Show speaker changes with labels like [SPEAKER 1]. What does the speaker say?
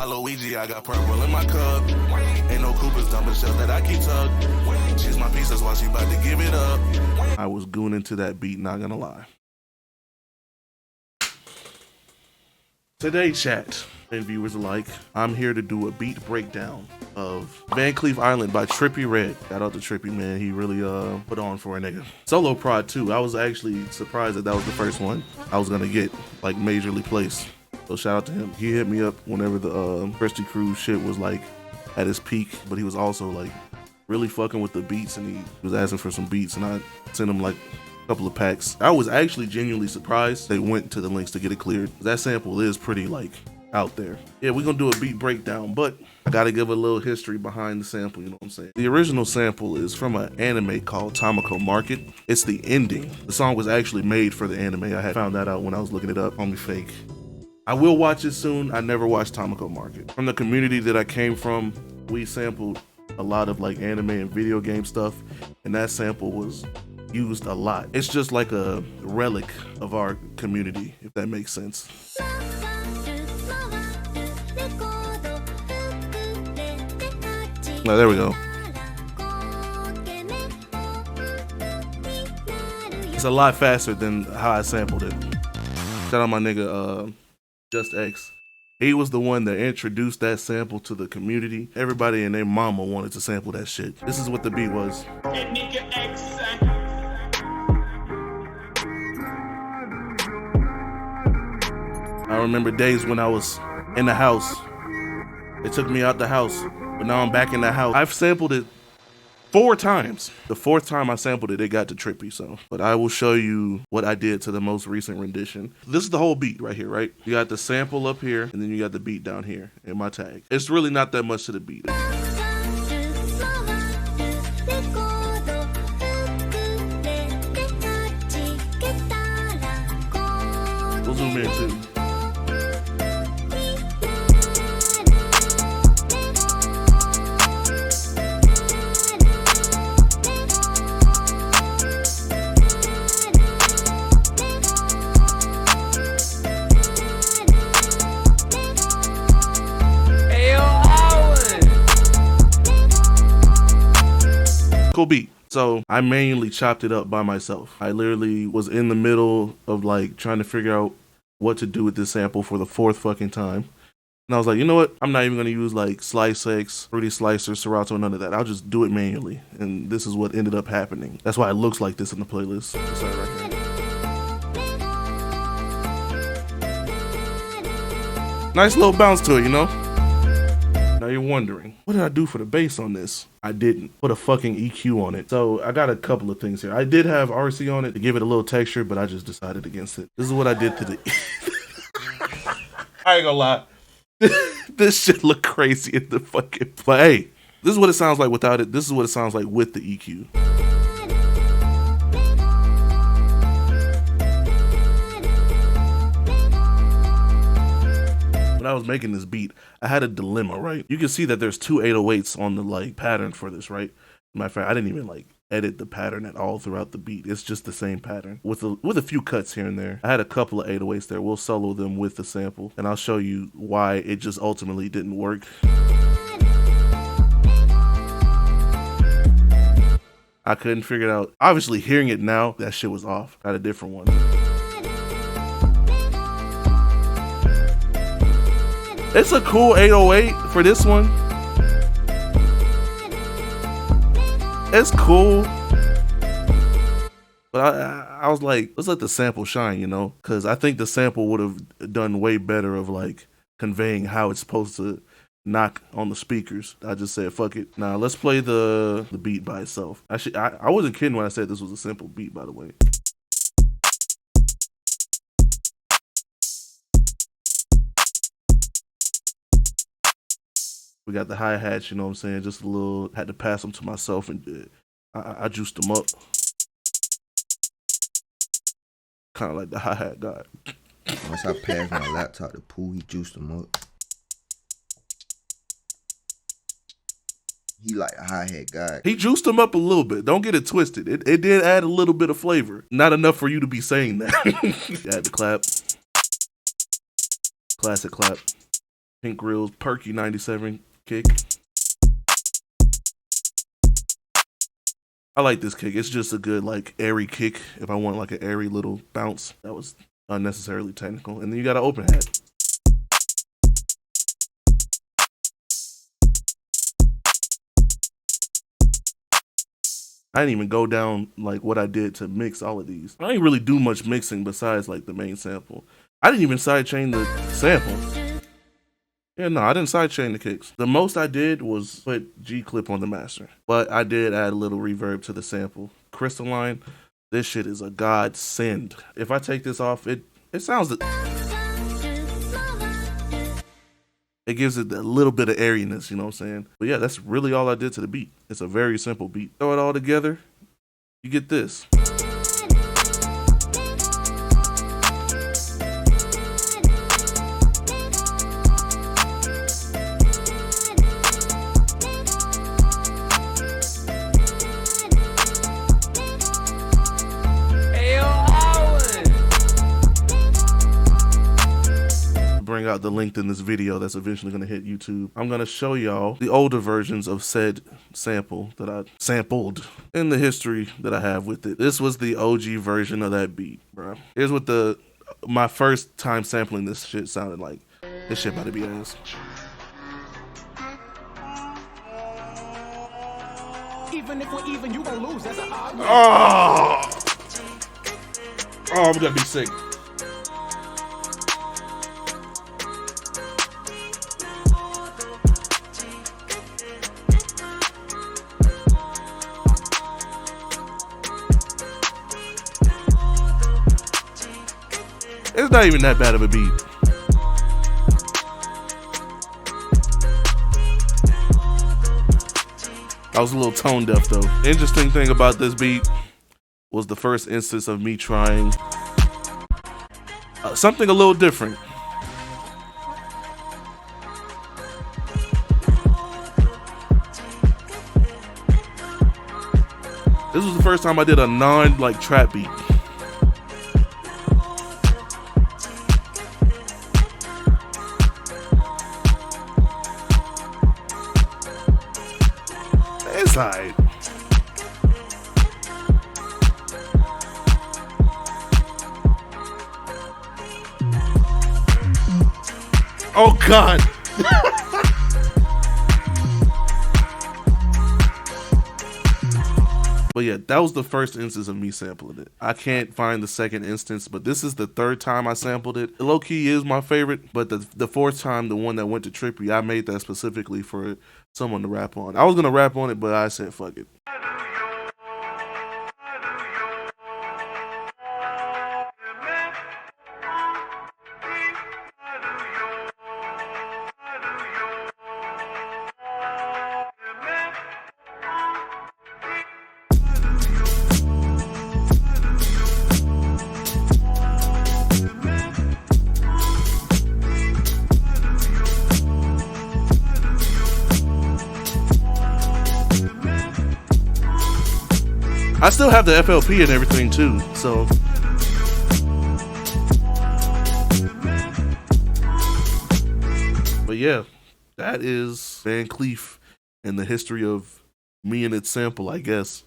[SPEAKER 1] My Luigi, I got purple in my cup. Ain't no Coopers, dumb shells that I keep tucked. She's my piece, that's why she about to give it up. I was gooning to that beat, not gonna lie. Today, chat and viewers alike, I'm here to do a beat breakdown of Van Cleef Island by Trippie Redd. Shout out to Trippie, man. He really put on for a nigga. Solo prod too. I was actually surprised that was the first one I was gonna get like majorly placed. So shout out to him. He hit me up whenever the Christy Cruise shit was like at its peak, but he was also like really fucking with the beats, and he was asking for some beats, and I sent him like couple of packs. I was actually genuinely surprised they went to the links to get it cleared. That sample is pretty like out there. Yeah, we're gonna do a beat breakdown, but I gotta give a little history behind the sample, you know what I'm saying? The original sample is from an anime called Tamako Market. It's the ending. The song was actually made for the anime. I had found that out when I was looking it up. Homie fake. I will watch it soon. I never watched Tamako Market. From the community that I came from, we sampled a lot of like anime and video game stuff, and that sample was used a lot. It's just like a relic of our community, if that makes sense. Now there we go. It's a lot faster than how I sampled it. Shout out my nigga Just X. He was the one that introduced that sample to the community. Everybody and their mama wanted to sample that shit. This is what the beat was. I remember days when I was in the house. They took me out the house, but now I'm back in the house. I've sampled it 4 times. The 4th time I sampled it, it got to Trippie, so. But I will show you what I did to the most recent rendition. This is the whole beat right here, right? You got the sample up here, and then you got the beat down here in my tag. It's really not that much to the beat. We'll zoom in too. Cool beat. So I manually chopped it up by myself. I literally was in the middle of like trying to figure out what to do with this sample for the 4th fucking time. And I was like, you know what? I'm not even gonna use like Slice X, Fruity Slicer, Sriracha, none of that. I'll just do it manually. And this is what ended up happening. That's why it looks like this in the playlist. Right here. Nice little bounce to it, you know? Now you're wondering, what did I do for the bass on this? I didn't put a fucking EQ on it. So I got a couple of things here. I did have RC on it to give it a little texture, but I just decided against it. This is what I did to the... I ain't gonna lie. This shit look crazy in the fucking... But hey, this is what it sounds like without it. This is what it sounds like with the EQ. When I was making this beat, I had a dilemma, right? You can see that there's 2 808s on the like pattern for this, right? Matter of fact, I didn't even like edit the pattern at all throughout the beat. It's just the same pattern with a few cuts here and there. I had a couple of 808s there. We'll solo them with the sample, and I'll show you why it just ultimately didn't work. I couldn't figure it out. Obviously, hearing it now, that shit was off. Got a different one. It's a cool 808 for this one. It's cool. But I was like, let's let the sample shine, you know? Because I think the sample would have done way better of like conveying how it's supposed to knock on the speakers. I just said, fuck it. Now let's play the beat by itself. Actually, I wasn't kidding when I said this was a simple beat, by the way. We got the hi-hats, you know what I'm saying? Just a little, had to pass them to myself, and I juiced them up. Kind of like the hi-hat guy.
[SPEAKER 2] Once I passed my laptop to Pooh, he juiced them up. He like a hi-hat guy.
[SPEAKER 1] He juiced them up a little bit. Don't get it twisted. It did add a little bit of flavor. Not enough for you to be saying that. You had to clap. Classic clap. Pink Grills Perky 97 kick. I like this kick. It's just a good, like, airy kick. If I want, like, an airy little bounce, that was unnecessarily technical. And then you got an open hat. I didn't even go down, like, what I did to mix all of these. I didn't really do much mixing besides, like, the main sample. I didn't even sidechain the sample. Yeah, no, I didn't sidechain the kicks. The most I did was put G-clip on the master. But I did add a little reverb to the sample. Crystalline, this shit is a godsend. If I take this off, it sounds... It gives it a little bit of airiness, you know what I'm saying? But yeah, that's really all I did to the beat. It's a very simple beat. Throw it all together, you get this. Bring out the link in this video that's eventually going to hit YouTube. I'm going to show y'all the older versions of said sample that I sampled in the history that I have with it. This was the OG version of that beat, bro. Here's what my first time sampling this shit sounded like. This shit about to be ass.
[SPEAKER 3] Even if we're even, you gonna lose. That's an odd.
[SPEAKER 1] I'm gonna be sick. It's not even that bad of a beat. I was a little tone deaf though. The interesting thing about this beat was the first instance of me trying something a little different. This was the first time I did a non-like trap beat. Side. Oh God. But yeah, that was the first instance of me sampling it. I can't find the second instance, but this is the third time I sampled it. Low key is my favorite, but the fourth time, the one that went to Trippie, I made that specifically for someone to rap on. I was gonna rap on it, but I said fuck it. I still have the FLP and everything too, so. But yeah, that is Van Cleef and the history of me and its sample, I guess.